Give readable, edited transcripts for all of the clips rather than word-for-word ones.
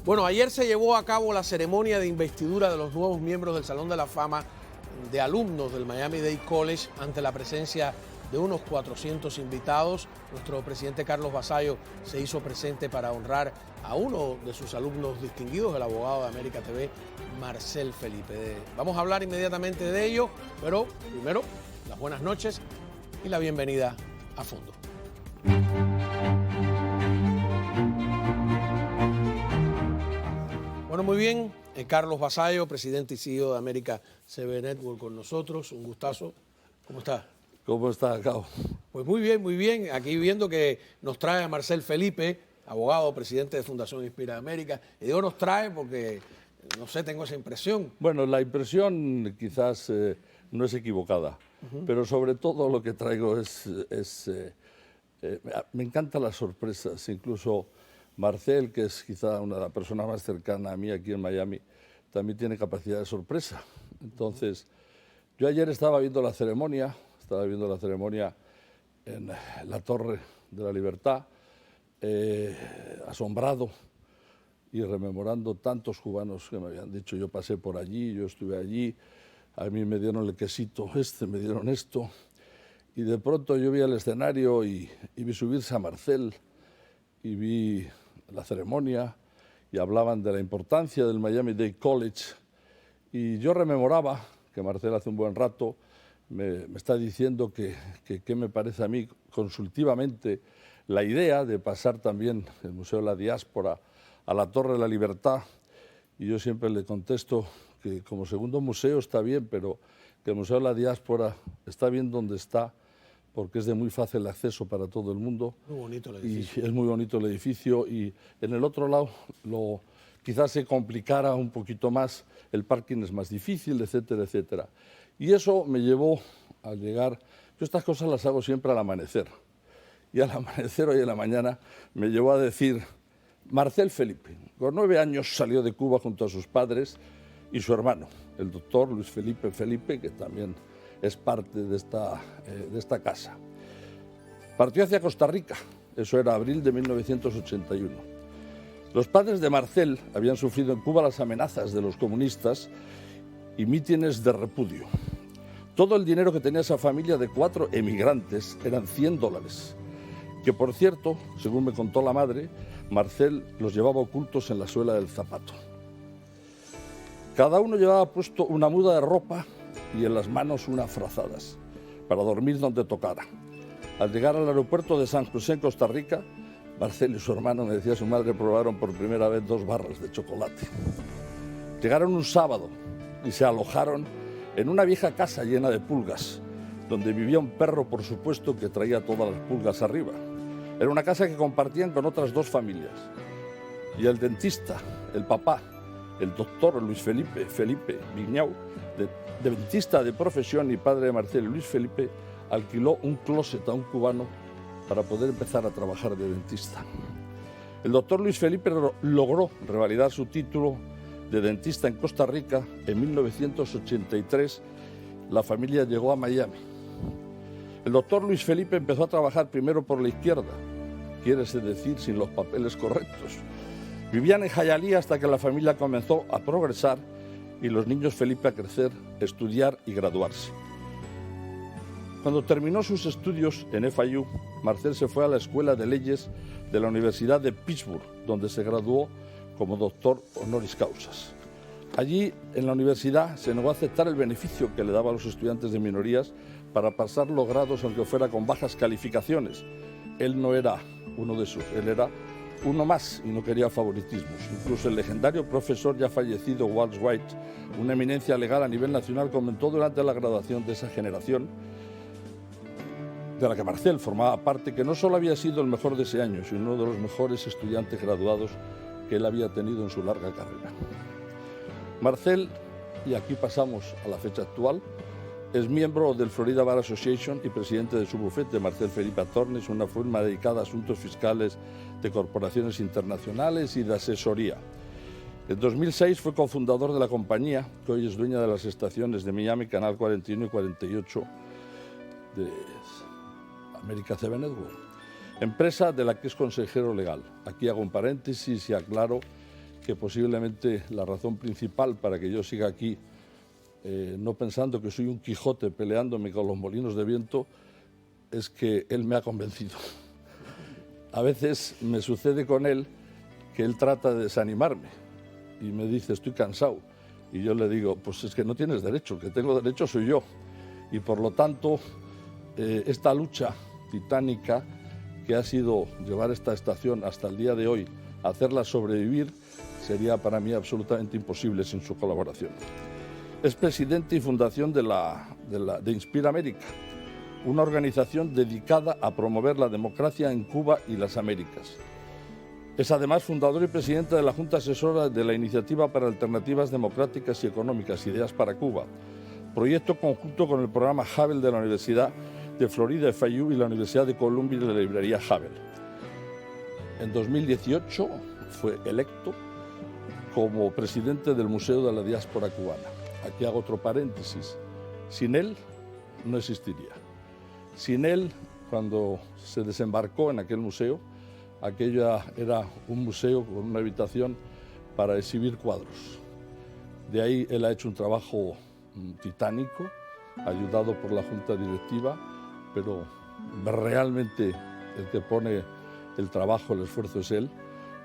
Bueno, ayer se llevó a cabo la ceremonia de investidura de los nuevos miembros del Salón de la Fama de alumnos del Miami-Dade College ante la presencia de unos 400 invitados. Nuestro presidente Carlos Vasallo se hizo presente para honrar a uno de sus alumnos distinguidos, el abogado de América TV, Marcel Felipe. Vamos a hablar inmediatamente de ello, pero primero las buenas noches y la bienvenida a fondo. Bueno, muy bien. Carlos Vasallo, presidente y CEO de América TV Network con nosotros. Un gustazo. ¿Cómo está? ¿Cómo está, Cabo? Pues muy bien, muy bien. Aquí viendo que nos trae a Marcel Felipe, abogado, presidente de Fundación Inspira América. Y digo nos trae porque, no sé, tengo esa impresión. Bueno, la impresión quizás no es equivocada, pero sobre todo lo que traigo me encantan las sorpresas. Incluso Marcel, que es quizá la persona más cercana a mí aquí en Miami, también tiene capacidad de sorpresa. Entonces, yo ayer estaba viendo la ceremonia en la Torre de la Libertad, asombrado y rememorando tantos cubanos que me habían dicho, yo pasé por allí, yo estuve allí, a mí me dieron el quesito me dieron esto, y de pronto yo vi el escenario y vi subirse a Marcel y vi la ceremonia y hablaban de la importancia del Miami-Dade College, y yo rememoraba que Marcel hace un buen rato me está diciendo que me parece a mí consultivamente la idea de pasar también el Museo de la Diáspora a la Torre de la Libertad, y yo siempre le contesto que como segundo museo está bien, pero que el Museo de la Diáspora está bien donde está, porque es de muy fácil acceso para todo el mundo. Muy bonito el edificio. Y es muy bonito el edificio, y en el otro lado quizás se complicara un poquito más, el parking es más difícil, etcétera, etcétera. Y eso me llevó a llegar, yo estas cosas las hago siempre al amanecer, y al amanecer hoy en la mañana me llevó a decir, Marcel Felipe, con 9 años salió de Cuba junto a sus padres y su hermano, el doctor Luis Felipe Felipe, que también es parte de esta casa. Partió hacia Costa Rica, eso era abril de 1981. Los padres de Marcel habían sufrido en Cuba las amenazas de los comunistas y mítines de repudio. Todo el dinero que tenía esa familia de 4 emigrantes eran $100, que por cierto, según me contó la madre, Marcel los llevaba ocultos en la suela del zapato. Cada uno llevaba puesto una muda de ropa y en las manos unas frazadas, para dormir donde tocara. Al llegar al aeropuerto de San José, en Costa Rica, Marcel y su hermano, me decía su madre, probaron por primera vez 2 barras de chocolate. Llegaron un sábado y se alojaron en una vieja casa llena de pulgas, donde vivía un perro, por supuesto, que traía todas las pulgas arriba. Era una casa que compartían con otras 2 familias. Y el dentista, el papá, el doctor Luis Felipe Viñau, de dentista de profesión y padre de Marcel y Luis Felipe, alquiló un closet a un cubano para poder empezar a trabajar de dentista. El doctor Luis Felipe logró revalidar su título de dentista en Costa Rica. En 1983 la familia llegó a Miami. El doctor Luis Felipe empezó a trabajar primero por la izquierda, quiere decir sin los papeles correctos. Vivían en Hialeah hasta que la familia comenzó a progresar y los niños Felipe a crecer, estudiar y graduarse. Cuando terminó sus estudios en FIU, Marcel se fue a la Escuela de Leyes de la Universidad de Pittsburgh, donde se graduó como doctor honoris causas. Allí, en la universidad, se negó a aceptar el beneficio que le daba a los estudiantes de minorías para pasar los grados, aunque fuera con bajas calificaciones. Él no era uno de esos, él era uno más y no quería favoritismos. Incluso el legendario profesor ya fallecido Walt White, una eminencia legal a nivel nacional, comentó durante la graduación de esa generación, de la que Marcel formaba parte, que no solo había sido el mejor de ese año, sino uno de los mejores estudiantes graduados que él había tenido en su larga carrera. Marcel, y aquí pasamos a la fecha actual, es miembro del Florida Bar Association y presidente de su bufete, Marcel Felipe Attorneys, una firma dedicada a asuntos fiscales de corporaciones internacionales y de asesoría. En 2006 fue cofundador de la compañía, que hoy es dueña de las estaciones de Miami, Canal 41 y 48 de América TV Network, empresa de la que es consejero legal. Aquí hago un paréntesis y aclaro que posiblemente la razón principal para que yo siga aquí, no pensando que soy un Quijote peleándome con los molinos de viento, es que él me ha convencido. A veces me sucede con él que él trata de desanimarme y me dice, estoy cansado. Y yo le digo, pues es que no tienes derecho, el que tengo derecho soy yo. Y por lo tanto, esta lucha titánica que ha sido llevar esta estación hasta el día de hoy, hacerla sobrevivir, sería para mí absolutamente imposible sin su colaboración. Es presidente y fundación de Inspira América, una organización dedicada a promover la democracia en Cuba y las Américas. Es además fundador y presidente de la Junta Asesora de la Iniciativa para Alternativas Democráticas y Económicas, Ideas para Cuba, proyecto conjunto con el programa Havel de la Universidad de Florida, FIU, y la Universidad de Columbia y la librería Havel. En 2018 fue electo como presidente del Museo de la Diáspora Cubana. Aquí hago otro paréntesis. Sin él no existiría. Sin él, cuando se desembarcó en aquel museo, aquello era un museo con una habitación para exhibir cuadros. De ahí él ha hecho un trabajo titánico, ayudado por la Junta Directiva, pero realmente el que pone el trabajo, el esfuerzo es él.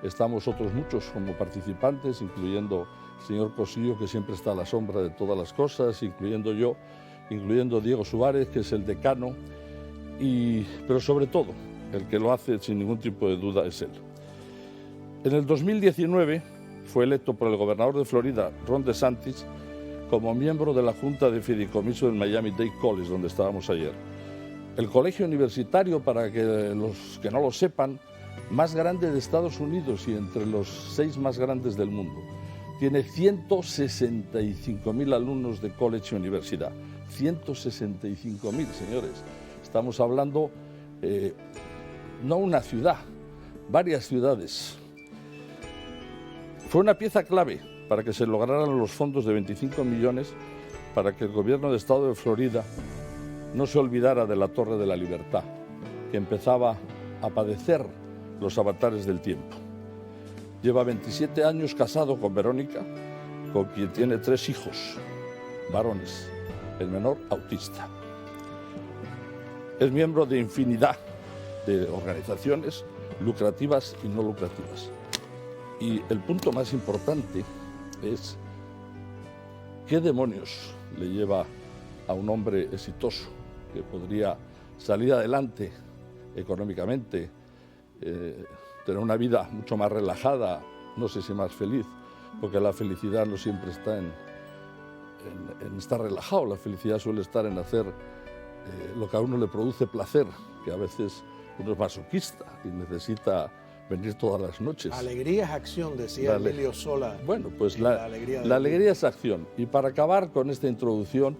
Estamos otros muchos como participantes, incluyendo el señor Cosillo, que siempre está a la sombra de todas las cosas, incluyendo yo, incluyendo Diego Suárez, que es el decano, pero sobre todo, el que lo hace sin ningún tipo de duda es él. En el 2019 fue electo por el gobernador de Florida, Ron DeSantis, como miembro de la Junta de Fideicomiso del Miami-Dade College, donde estábamos ayer. El colegio universitario, para que los que no lo sepan, más grande de Estados Unidos y entre los 6 más grandes del mundo. Tiene 165.000 alumnos de college y universidad. 165.000, señores. Estamos hablando, no una ciudad, varias ciudades. Fue una pieza clave para que se lograran los fondos de 25 millones para que el gobierno del estado de Florida no se olvidara de la Torre de la Libertad, que empezaba a padecer los avatares del tiempo. Lleva 27 años casado con Verónica, con quien tiene 3 hijos, varones, el menor autista. Es miembro de infinidad de organizaciones lucrativas y no lucrativas. Y el punto más importante es qué demonios le lleva a un hombre exitoso que podría salir adelante económicamente, tener una vida mucho más relajada, no sé si más feliz, porque la felicidad no siempre está en estar relajado, la felicidad suele estar en hacer lo que a uno le produce placer, que a veces uno es masoquista y necesita venir todas las noches. Alegría es acción, decía Emilio Sola. Bueno, pues la alegría es acción. Y para acabar con esta introducción,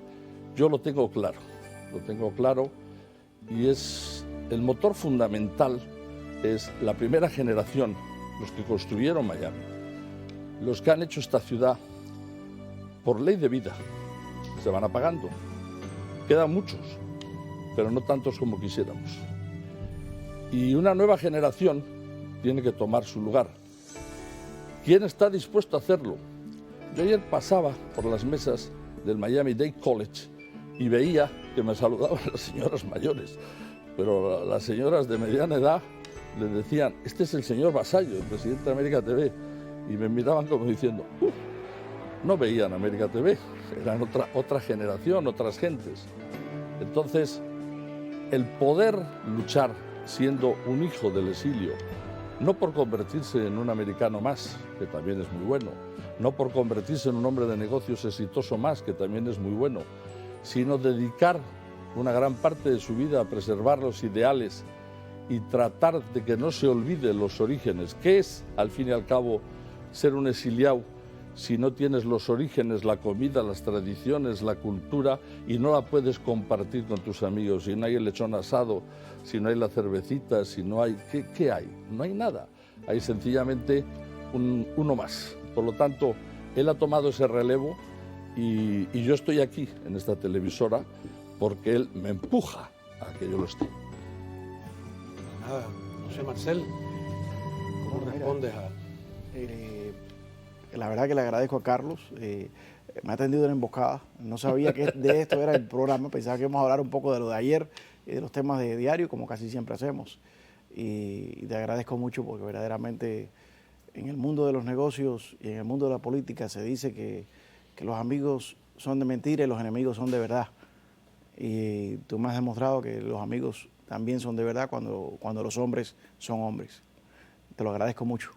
yo lo tengo claro y es el motor fundamental, es la primera generación, los que construyeron Miami, los que han hecho esta ciudad por ley de vida, se van apagando. Quedan muchos, pero no tantos como quisiéramos. Y una nueva generación tiene que tomar su lugar. ¿Quién está dispuesto a hacerlo? Yo ayer pasaba por las mesas del Miami-Dade College y veía que me saludaban las señoras mayores, pero las señoras de mediana edad les decían, este es el señor Vasallo, el presidente de América TV, y me miraban como diciendo, no veían América TV, eran otra generación, otras gentes. Entonces, el poder luchar siendo un hijo del exilio, no por convertirse en un americano más, que también es muy bueno, no por convertirse en un hombre de negocios exitoso más, que también es muy bueno, sino dedicar una gran parte de su vida a preservar los ideales y tratar de que no se olviden los orígenes. ¿Qué es, al fin y al cabo, ser un exiliado si no tienes los orígenes, la comida, las tradiciones, la cultura y no la puedes compartir con tus amigos? Si no hay el lechón asado, si no hay la cervecita, si no hay... ¿Qué hay? No hay nada. Hay sencillamente uno más. Por lo tanto, él ha tomado ese relevo y yo estoy aquí en esta televisora porque él me empuja a que yo lo esté. Nada, José Marcel, ¿cómo respondes a...? La verdad que le agradezco a Carlos. Me ha atendido en emboscada. No sabía que de esto era el programa. Pensaba que íbamos a hablar un poco de lo de ayer y de los temas de diario, como casi siempre hacemos. Y te agradezco mucho porque verdaderamente en el mundo de los negocios y en el mundo de la política se dice que los amigos son de mentira y los enemigos son de verdad. Y tú me has demostrado que los amigos también son de verdad cuando los hombres son hombres. Te lo agradezco mucho,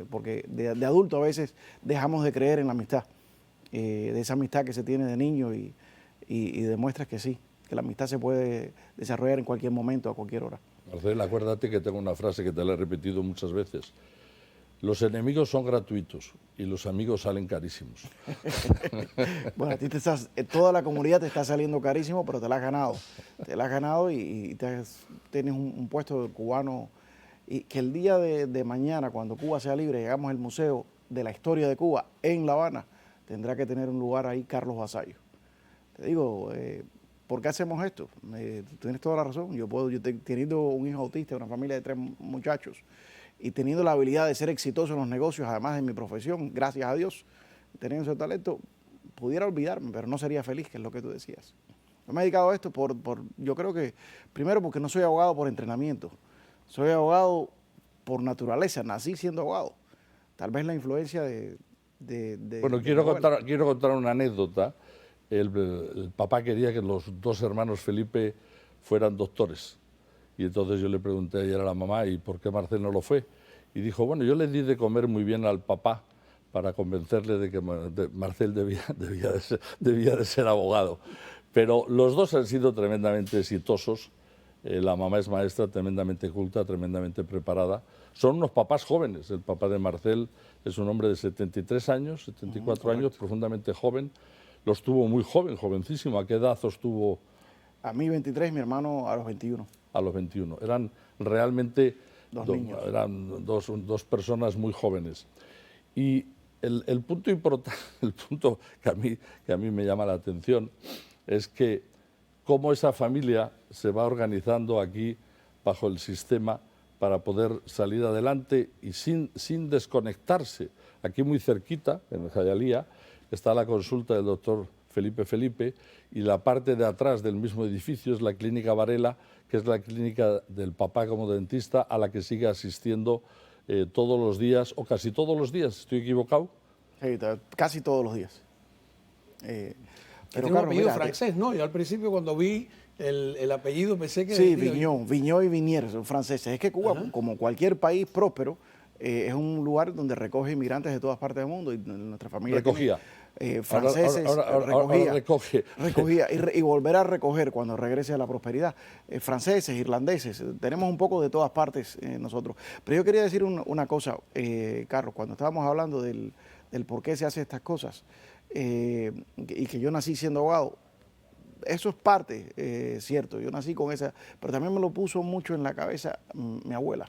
porque de adulto a veces dejamos de creer en la amistad, de esa amistad que se tiene de niño y demuestras que sí, que la amistad se puede desarrollar en cualquier momento, a cualquier hora. Marcel, acuérdate que tengo una frase que te la he repetido muchas veces. Los enemigos son gratuitos y los amigos salen carísimos. Bueno, a ti toda la comunidad te está saliendo carísimo, pero te la has ganado. Te la has ganado y tienes un puesto de cubano. Y que el día de mañana, cuando Cuba sea libre, llegamos al Museo de la Historia de Cuba en La Habana, tendrá que tener un lugar ahí Carlos Vasallo. Te digo, ¿por qué hacemos esto? Tienes toda la razón. Yo teniendo un hijo autista, una familia de 3 muchachos, y teniendo la habilidad de ser exitoso en los negocios, además de mi profesión, gracias a Dios, teniendo ese talento, pudiera olvidarme, pero no sería feliz, que es lo que tú decías. Yo me he dedicado a esto yo creo que, primero porque no soy abogado por entrenamiento, soy abogado por naturaleza, nací siendo abogado. Tal vez la influencia Bueno, quiero contar una anécdota. El papá quería que los 2 hermanos Felipe fueran doctores. Y entonces yo le pregunté ayer a la mamá, ¿y por qué Marcel no lo fue? Y dijo, bueno, yo le di de comer muy bien al papá para convencerle de que Marcel debía de ser abogado. Pero los 2 han sido tremendamente exitosos. La mamá es maestra, tremendamente culta, tremendamente preparada. Son unos papás jóvenes. El papá de Marcel es un hombre de 73 años, 74 años, profundamente joven. Los tuvo muy joven, jovencísimo. ¿A qué edad os tuvo? A mí 23, mi hermano a los 21. A los 21. Eran realmente niños. Eran dos personas muy jóvenes. Y el punto importante, el punto que a mí me llama la atención es que cómo esa familia se va organizando aquí bajo el sistema para poder salir adelante y sin desconectarse. Aquí muy cerquita, en Jayalía, está la consulta del doctor Felipe, y la parte de atrás del mismo edificio es la clínica Varela, que es la clínica del papá como dentista, a la que sigue asistiendo todos los días, o casi todos los días. ¿Estoy equivocado? Sí, casi todos los días. Pero tiene un apellido francés, ¿no? Yo al principio cuando vi el apellido pensé que... Sí, Vignon y Vinier son franceses. Es que Cuba, como cualquier país próspero, es un lugar donde recoge inmigrantes de todas partes del mundo y nuestra familia recogía. Franceses, ahora recoge. Recogía y volverá a recoger cuando regrese a la prosperidad. Franceses, irlandeses, tenemos un poco de todas partes nosotros. Pero yo quería decir una cosa, Carlos, cuando estábamos hablando del por qué se hacen estas cosas, y que yo nací siendo abogado, eso es parte, cierto, yo nací con esa, pero también me lo puso mucho en la cabeza mi abuela.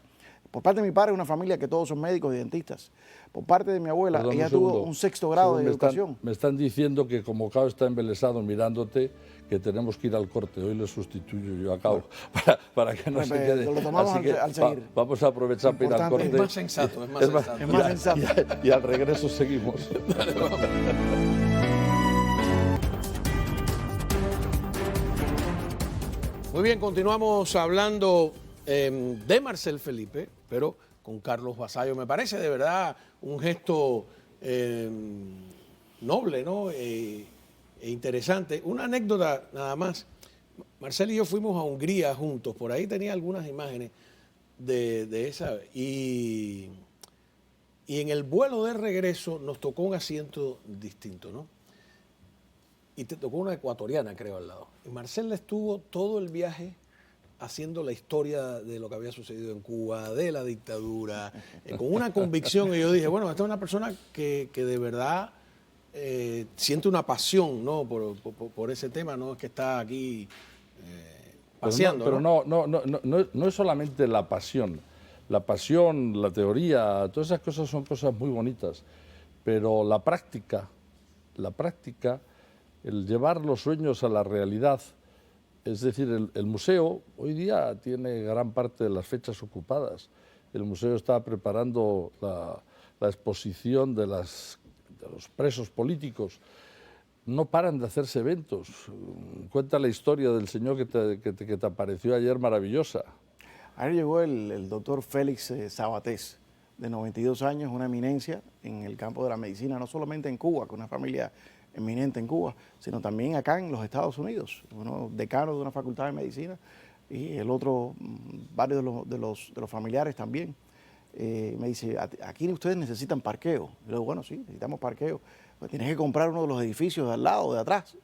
Por parte de mi padre, una familia que todos son médicos y dentistas. Por parte de mi abuela, ella tuvo un 6º grado de educación. Me están diciendo que como Cao está embelesado mirándote, que tenemos que ir al corte. Hoy le sustituyo yo a Cao para que no se quede. Lo tomamos al seguir. Vamos a aprovechar para ir al corte. Es más sensato, es más sensato. Y al regreso seguimos. Dale, vamos. Muy bien, continuamos hablando de Marcel Felipe, pero con Carlos Vasallo. Me parece de verdad un gesto noble, ¿no? E interesante. Una anécdota nada más. Marcel y yo fuimos a Hungría juntos. Por ahí tenía algunas imágenes de esa. Y en el vuelo de regreso nos tocó un asiento distinto, ¿no? Y te tocó una ecuatoriana, creo, al lado. Y Marcel estuvo todo el viaje haciendo la historia de lo que había sucedido en Cuba, de la dictadura, con una convicción. Y yo dije, bueno, esta es una persona que de verdad siente una pasión, ¿no? por ese tema, no es que está aquí paseando. Pero no es solamente la pasión. La pasión, la teoría, todas esas cosas son cosas muy bonitas. Pero la práctica, el llevar los sueños a la realidad. Es decir, el museo hoy día tiene gran parte de las fechas ocupadas. El museo está preparando la exposición de los presos políticos. No paran de hacerse eventos. Cuenta la historia del señor que te apareció ayer maravillosa. Ayer llegó el doctor Félix Sabatés, de 92 años, una eminencia en el campo de la medicina, no solamente en Cuba, con una familia eminente en Cuba, sino también acá en los Estados Unidos, uno decano de una facultad de medicina y el otro, varios de los familiares también. Me dice, aquí ustedes necesitan parqueo. Y le digo, bueno, sí, necesitamos parqueo. Pues tienes que comprar uno de los edificios de al lado, de atrás.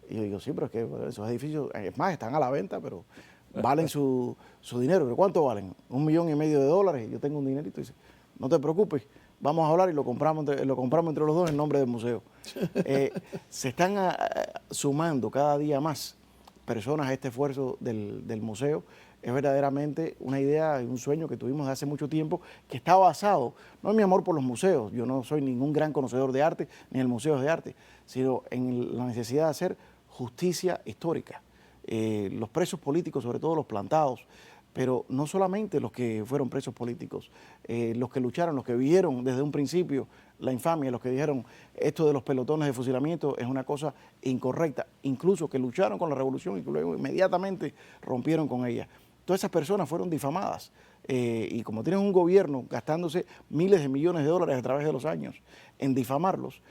Y yo digo, sí, pero es que esos edificios, es más, están a la venta, pero valen su dinero. ¿Pero cuánto valen? $1,500,000. Y yo tengo un dinerito. Y dice, no te preocupes, vamos a hablar y lo compramos entre los dos en nombre del museo. Se están sumando cada día más personas a este esfuerzo del museo. Es verdaderamente una idea y un sueño que tuvimos de hace mucho tiempo, que está basado, no en mi amor por los museos, yo no soy ningún gran conocedor de arte, ni el museo de arte, sino en la necesidad de hacer justicia histórica. Los presos políticos, sobre todo los plantados, pero no solamente los que fueron presos políticos, los que lucharon, los que vieron desde un principio la infamia, los que dijeron esto de los pelotones de fusilamiento es una cosa incorrecta, incluso que lucharon con la revolución y que luego inmediatamente rompieron con ella. Todas esas personas fueron difamadas y como tienes un gobierno gastándose miles de millones de dólares a través de los años en difamarlos,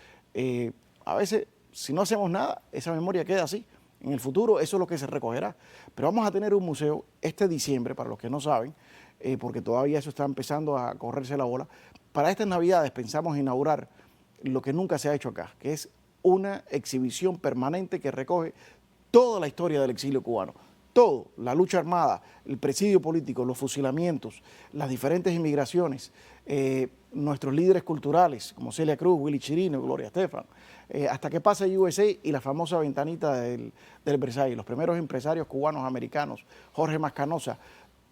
a veces si no hacemos nada, esa memoria queda así. En el futuro eso es lo que se recogerá. Pero vamos a tener un museo este diciembre, para los que no saben, porque todavía eso está empezando a correrse la bola. Para estas Navidades pensamos inaugurar lo que nunca se ha hecho acá, que es una exhibición permanente que recoge toda la historia del exilio cubano. Todo, la lucha armada, el presidio político, los fusilamientos, las diferentes inmigraciones, nuestros líderes culturales como Celia Cruz, Willy Chirino, Gloria Estefan, hasta que pasa USA y la famosa ventanita del Versailles, los primeros empresarios cubanos americanos, Jorge Mascanosa,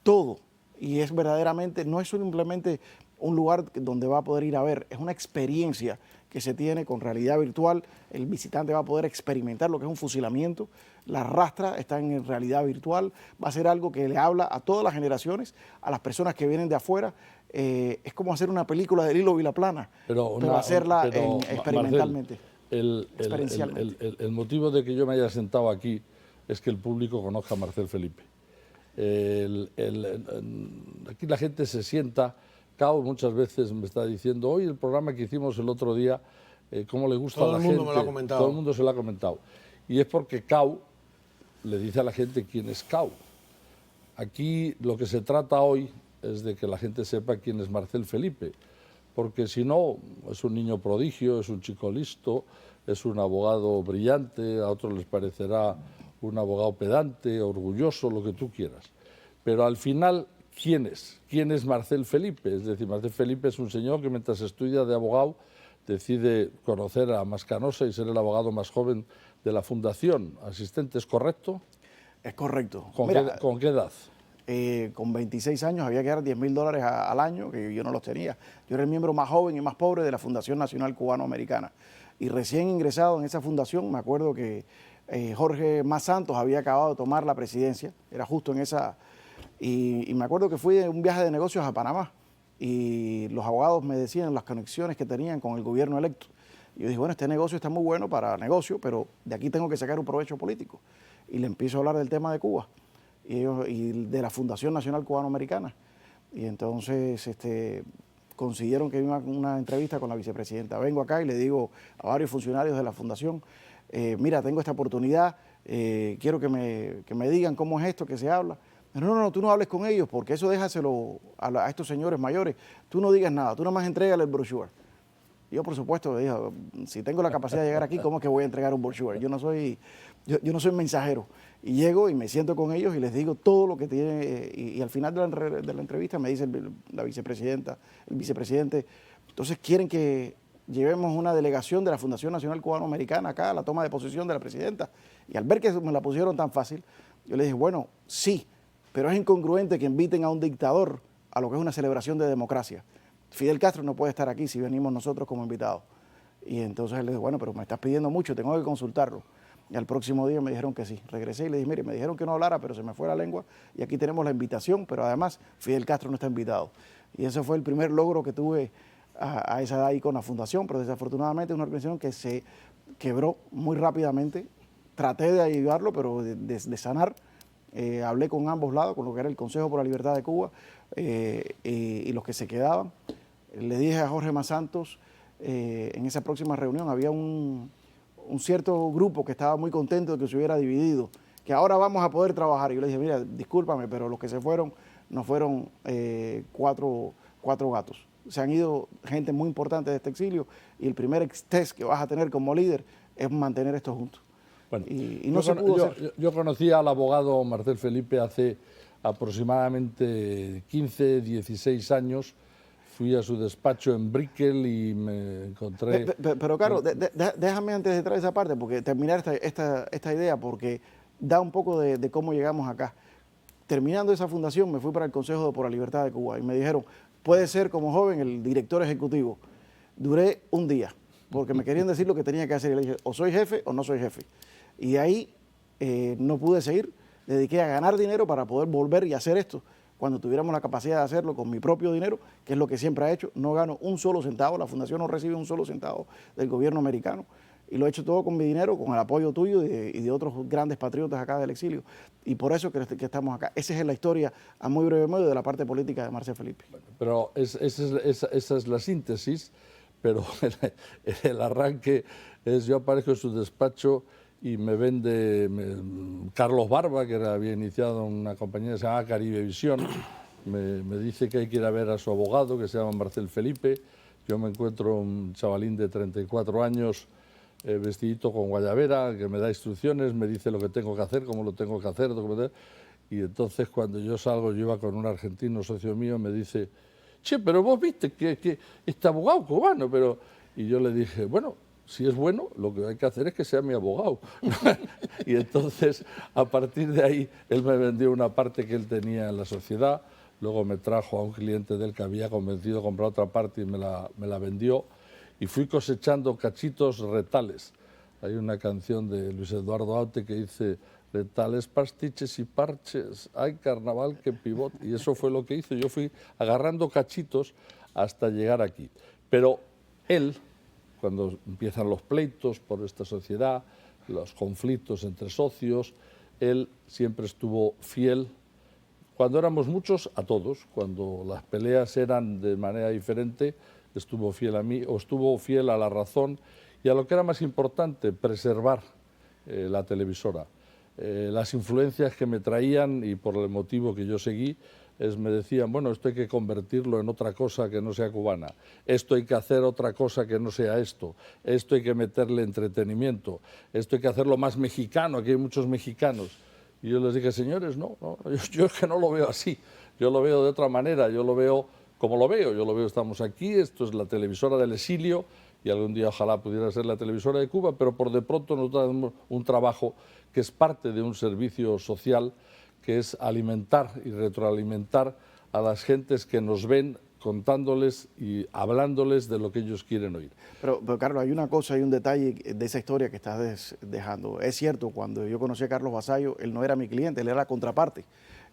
todo. Y es verdaderamente, no es simplemente un lugar donde va a poder ir a ver, es una experiencia que se tiene con realidad virtual. El visitante va a poder experimentar lo que es un fusilamiento. La rastra está en realidad virtual. Va a ser algo que le habla a todas las generaciones, a las personas que vienen de afuera. Es como hacer una película de Lilo Vilaplana, pero hacerla experimentalmente. Marcel, el motivo de que yo me haya sentado aquí es que el público conozca a Marcel Felipe. Aquí la gente se sienta. Cao muchas veces me está diciendo, hoy el programa que hicimos el otro día, cómo le gusta a la gente. Todo el mundo me lo ha comentado. Todo el mundo se lo ha comentado. Y es porque Cao le dice a la gente quién es Cao. Aquí lo que se trata hoy es de que la gente sepa quién es Marcel Felipe, porque si no, es un niño prodigio, es un chico listo, es un abogado brillante, a otros les parecerá un abogado pedante, orgulloso, lo que tú quieras. Pero al final, ¿quién es? ¿Quién es Marcel Felipe? Es decir, Marcel Felipe es un señor que mientras estudia de abogado decide conocer a Mascanosa y ser el abogado más joven de la fundación. ¿Asistente, es correcto? Es correcto. ¿Con qué edad? Con 26 años había que dar $10,000 al año, que yo no los tenía. Yo era el miembro más joven y más pobre de la Fundación Nacional Cubano-Americana. Y recién ingresado en esa fundación, me acuerdo que Jorge Mas Santos había acabado de tomar la presidencia, era justo en esa... Y me acuerdo que fui en un viaje de negocios a Panamá y los abogados me decían las conexiones que tenían con el gobierno electo. Y yo dije, bueno, este negocio está muy bueno para negocio, pero de aquí tengo que sacar un provecho político. Y le empiezo a hablar del tema de Cuba y de la Fundación Nacional Cubano-Americana. Y entonces consiguieron que iba una entrevista con la vicepresidenta. Vengo acá y le digo a varios funcionarios de la fundación, mira, tengo esta oportunidad, quiero que me digan cómo es esto que se habla. No, tú no hables con ellos porque eso déjaselo a estos señores mayores. Tú no digas nada, tú nada más entrégale el brochure. Yo, por supuesto, dije, si tengo la capacidad de llegar aquí, ¿cómo es que voy a entregar un brochure? Yo no soy mensajero. Y llego y me siento con ellos y les digo todo lo que tiene. Y al final de la entrevista me dice la vicepresidenta, el vicepresidente, entonces quieren que llevemos una delegación de la Fundación Nacional Cubano-Americana acá a la toma de posesión de la presidenta. Y al ver que me la pusieron tan fácil, yo le dije, bueno, sí, pero es incongruente que inviten a un dictador a lo que es una celebración de democracia. Fidel Castro no puede estar aquí si venimos nosotros como invitados. Y entonces él le dijo, bueno, pero me estás pidiendo mucho, tengo que consultarlo. Y al próximo día me dijeron que sí. Regresé y le dije, mire, me dijeron que no hablara, pero se me fue la lengua. Y aquí tenemos la invitación, pero además Fidel Castro no está invitado. Y ese fue el primer logro que tuve a esa edad ahí con la fundación, pero desafortunadamente es una organización que se quebró muy rápidamente. Traté de ayudarlo, pero de sanar. Hablé con ambos lados, con lo que era el Consejo por la Libertad de Cuba y los que se quedaban. Le dije a Jorge Masantos, en esa próxima reunión había un cierto grupo que estaba muy contento de que se hubiera dividido, que ahora vamos a poder trabajar. Y yo le dije, mira, discúlpame, pero los que se fueron no fueron cuatro gatos. Se han ido gente muy importante de este exilio y el primer test que vas a tener como líder es mantener esto juntos. Bueno, y no se pudo hacer. Yo conocí al abogado Marcel Felipe hace aproximadamente 15, 16 años. Fui a su despacho en Brickell y me encontré... Pero Carlos, déjame antes de entrar a esa parte, porque terminar esta idea, porque da un poco de cómo llegamos acá. Terminando esa fundación, me fui para el Consejo por la Libertad de Cuba y me dijeron, puede ser como joven el director ejecutivo. Duré un día, porque me querían decir lo que tenía que hacer. Y le dije, o soy jefe o no soy jefe. Y ahí no pude seguir, dediqué a ganar dinero para poder volver y hacer esto. Cuando tuviéramos la capacidad de hacerlo con mi propio dinero, que es lo que siempre he hecho, no gano un solo centavo, la fundación no recibe un solo centavo del gobierno americano. Y lo he hecho todo con mi dinero, con el apoyo tuyo y de otros grandes patriotas acá del exilio. Y por eso que estamos acá. Esa es la historia, a muy breve modo, de la parte política de Marcel Felipe. Bueno, pero esa es la síntesis, pero el arranque es, yo aparezco en su despacho y me vende Carlos Barba, que había iniciado una compañía que se llama Caribe Visión, me dice que hay que ir a ver a su abogado, que se llama Marcel Felipe. Yo me encuentro un chavalín de 34 años, vestidito con guayabera, que me da instrucciones, me dice lo que tengo que hacer, cómo lo tengo que hacer, y entonces cuando yo salgo, yo iba con un argentino socio mío, me dice, che, pero vos viste que este abogado cubano, pero... Y yo le dije, bueno, si es bueno, lo que hay que hacer es que sea mi abogado. Y entonces, a partir de ahí, él me vendió una parte que él tenía en la sociedad, luego me trajo a un cliente de él que había convencido a comprar otra parte y me la vendió, y fui cosechando cachitos retales. Hay una canción de Luis Eduardo Aute que dice, retales, pastiches y parches, hay carnaval que pivote, y eso fue lo que hice. Yo fui agarrando cachitos hasta llegar aquí. Pero él, cuando empiezan los pleitos por esta sociedad, los conflictos entre socios, él siempre estuvo fiel, cuando éramos muchos, a todos. Cuando las peleas eran de manera diferente, estuvo fiel a mí, o estuvo fiel a la razón y a lo que era más importante, preservar la televisora. Las influencias que me traían y por el motivo que yo seguí, me decían, bueno, esto hay que convertirlo en otra cosa que no sea cubana, esto hay que hacer otra cosa que no sea esto hay que meterle entretenimiento, esto hay que hacerlo más mexicano, aquí hay muchos mexicanos. Y yo les dije, señores, no, yo es que no lo veo así, yo lo veo de otra manera, yo lo veo como lo veo, estamos aquí, esto es la televisora del exilio y algún día ojalá pudiera ser la televisora de Cuba, pero por de pronto nos damos un trabajo que es parte de un servicio social, que es alimentar y retroalimentar a las gentes que nos ven, contándoles y hablándoles de lo que ellos quieren oír. Pero Carlos, hay una cosa, hay un detalle de esa historia que estás dejando. Es cierto, cuando yo conocí a Carlos Vasallo, él no era mi cliente, él era la contraparte.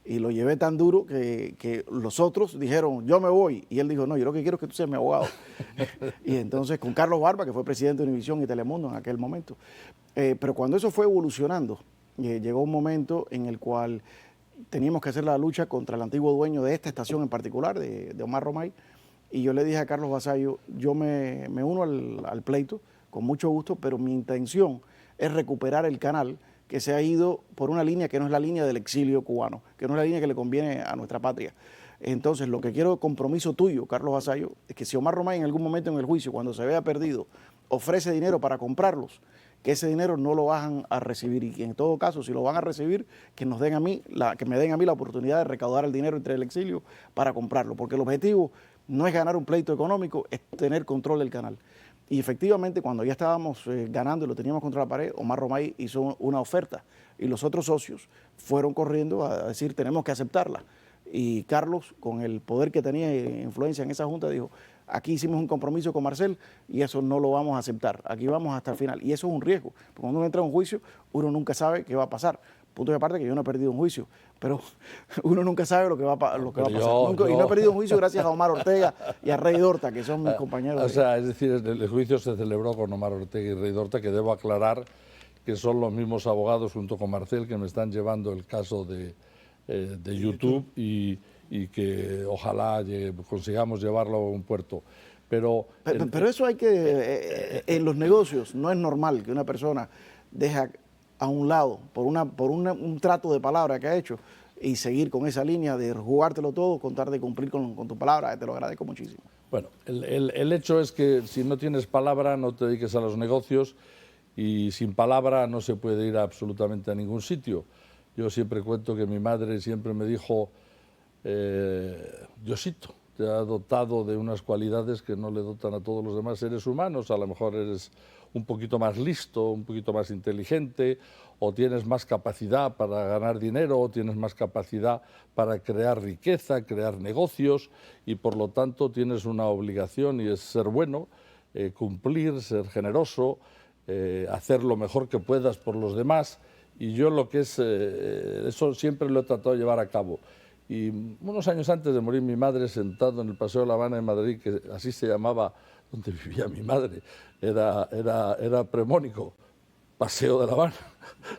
Y lo llevé tan duro que los otros dijeron, yo me voy. Y él dijo, no, yo lo que quiero es que tú seas mi abogado. Y entonces con Carlos Barba, que fue presidente de Univisión y Telemundo en aquel momento. Pero cuando eso fue evolucionando, llegó un momento en el cual teníamos que hacer la lucha contra el antiguo dueño de esta estación en particular, de Omar Romay, y yo le dije a Carlos Vasallo, yo me uno al pleito con mucho gusto, pero mi intención es recuperar el canal que se ha ido por una línea que no es la línea del exilio cubano, que no es la línea que le conviene a nuestra patria. Entonces, lo que quiero, compromiso tuyo, Carlos Vasallo, es que si Omar Romay en algún momento en el juicio, cuando se vea perdido, ofrece dinero para comprarlos, que ese dinero no lo van a recibir y que en todo caso, si lo van a recibir, que me den a mí la oportunidad de recaudar el dinero entre el exilio para comprarlo, porque el objetivo no es ganar un pleito económico, es tener control del canal. Y efectivamente, cuando ya estábamos ganando y lo teníamos contra la pared, Omar Romay hizo una oferta y los otros socios fueron corriendo a decir, tenemos que aceptarla. Y Carlos, con el poder que tenía e influencia en esa junta, dijo, aquí hicimos un compromiso con Marcel y eso no lo vamos a aceptar, aquí vamos hasta el final. Y eso es un riesgo, porque cuando uno entra a un juicio, uno nunca sabe qué va a pasar, Punto de aparte que yo no he perdido un juicio, pero uno nunca sabe lo que va a pasar. Y no he perdido un juicio gracias a Omar Ortega y a Rey Dorta, que son mis compañeros. O sea, es decir, el juicio se celebró con Omar Ortega y Rey Dorta, que debo aclarar que son los mismos abogados junto con Marcel que me están llevando el caso de YouTube y que ojalá consigamos llevarlo a un puerto. Pero eso hay que, en los negocios no es normal que una persona deje a un lado por un trato de palabra que ha hecho y seguir con esa línea de jugártelo todo, contar de cumplir con tu palabra. Te lo agradezco muchísimo. Bueno, el hecho es que si no tienes palabra no te dediques a los negocios y sin palabra no se puede ir absolutamente a ningún sitio. Yo siempre cuento que mi madre siempre me dijo, Diosito, te ha dotado de unas cualidades que no le dotan a todos los demás seres humanos. A lo mejor eres un poquito más listo, un poquito más inteligente, o tienes más capacidad para ganar dinero, o tienes más capacidad para crear riqueza, crear negocios, y por lo tanto tienes una obligación y es ser bueno, cumplir, ser generoso, hacer lo mejor que puedas por los demás. Y yo lo que es, eso siempre lo he tratado de llevar a cabo. Y unos años antes de morir mi madre, sentado en el Paseo de La Habana de Madrid, que así se llamaba donde vivía mi madre, era Premónico, Paseo de La Habana,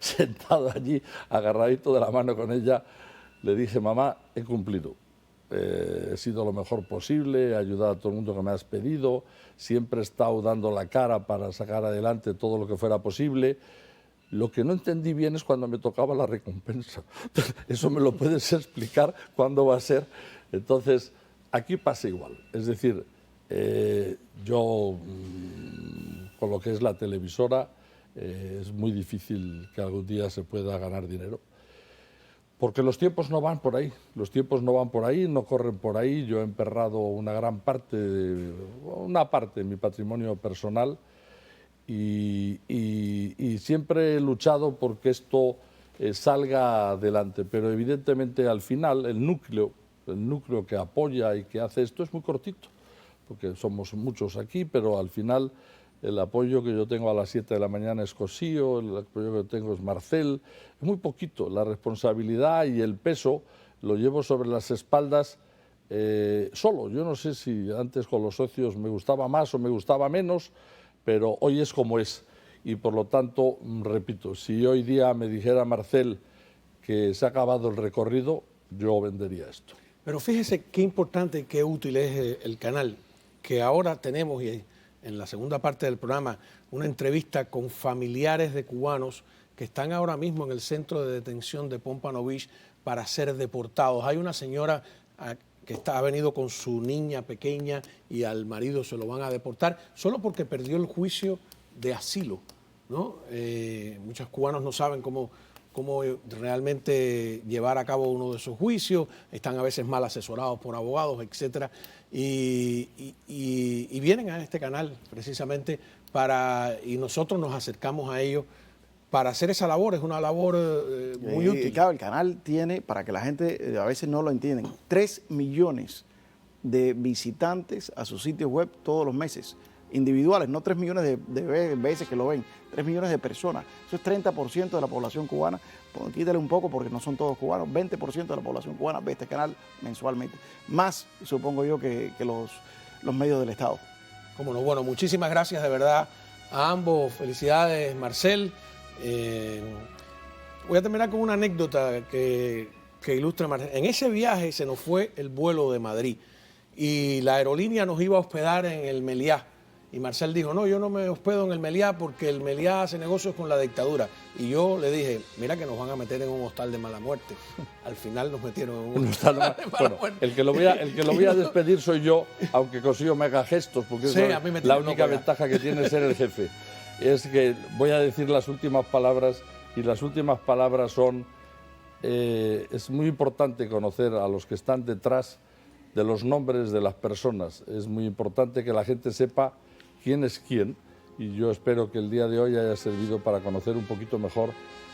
sentado allí, agarradito de la mano con ella, le dije, mamá, he cumplido. He sido lo mejor posible, he ayudado a todo el mundo que me has pedido, siempre he estado dando la cara para sacar adelante todo lo que fuera posible. Lo que no entendí bien es cuando me tocaba la recompensa. Eso me lo puedes explicar cuándo va a ser. Entonces, aquí pasa igual. Es decir, yo, con lo que es la televisora, es muy difícil que algún día se pueda ganar dinero. Porque los tiempos no van por ahí. Los tiempos no van por ahí, no corren por ahí. Yo he emperrado una parte de mi patrimonio personal. Y siempre he luchado porque esto salga adelante, pero evidentemente al final el núcleo que apoya y que hace esto es muy cortito, porque somos muchos aquí, pero al final el apoyo que yo tengo a las 7 de la mañana es Cosío, el apoyo que tengo es Marcel, es muy poquito. La responsabilidad y el peso lo llevo sobre las espaldas solo. Yo no sé si antes con los socios me gustaba más o me gustaba menos, pero hoy es como es y por lo tanto, repito, si hoy día me dijera Marcel que se ha acabado el recorrido, yo vendería esto. Pero fíjese qué importante y qué útil es el canal, que ahora tenemos, y en la segunda parte del programa, una entrevista con familiares de cubanos que están ahora mismo en el centro de detención de Pompano Beach para ser deportados. Hay una señora que ha venido con su niña pequeña y al marido se lo van a deportar solo porque perdió el juicio de asilo, ¿no? Muchos cubanos no saben cómo realmente llevar a cabo uno de esos juicios, están a veces mal asesorados por abogados, etcétera, y vienen a este canal precisamente y nosotros nos acercamos a ellos para hacer esa labor. Es una labor muy útil. Claro, el canal tiene, para que la gente a veces no lo entienden, 3 millones de visitantes a sus sitios web todos los meses, individuales, no 3 millones de veces que lo ven, 3 millones de personas. Eso es 30% de la población cubana. Quítale un poco porque no son todos cubanos, 20% de la población cubana ve este canal mensualmente. Más, supongo yo, que los medios del Estado. Cómo no. Bueno, muchísimas gracias de verdad a ambos. Felicidades, Marcel. Voy a terminar con una anécdota que ilustra Marcel. En ese viaje se nos fue el vuelo de Madrid y la aerolínea nos iba a hospedar en el Meliá. Y Marcel dijo, no, yo no me hospedo en el Meliá porque el Meliá hace negocios con la dictadura. Y yo le dije, mira que nos van a meter en un hostal de mala muerte. Al final nos metieron en un hostal de mala muerte. El que lo voy a despedir soy yo, aunque Cosío me haga gestos, porque sí, es la única ventaja que tiene ser el jefe. Es que voy a decir las últimas palabras, y las últimas palabras son, es muy importante conocer a los que están detrás de los nombres de las personas. Es muy importante que la gente sepa quién es quién, y yo espero que el día de hoy haya servido para conocer un poquito mejor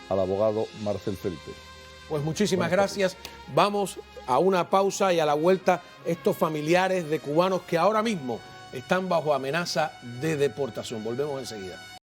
al abogado Marcel Felipe. Pues muchísimas gracias. Vamos a una pausa y a la vuelta estos familiares de cubanos que ahora mismo están bajo amenaza de deportación. Volvemos enseguida.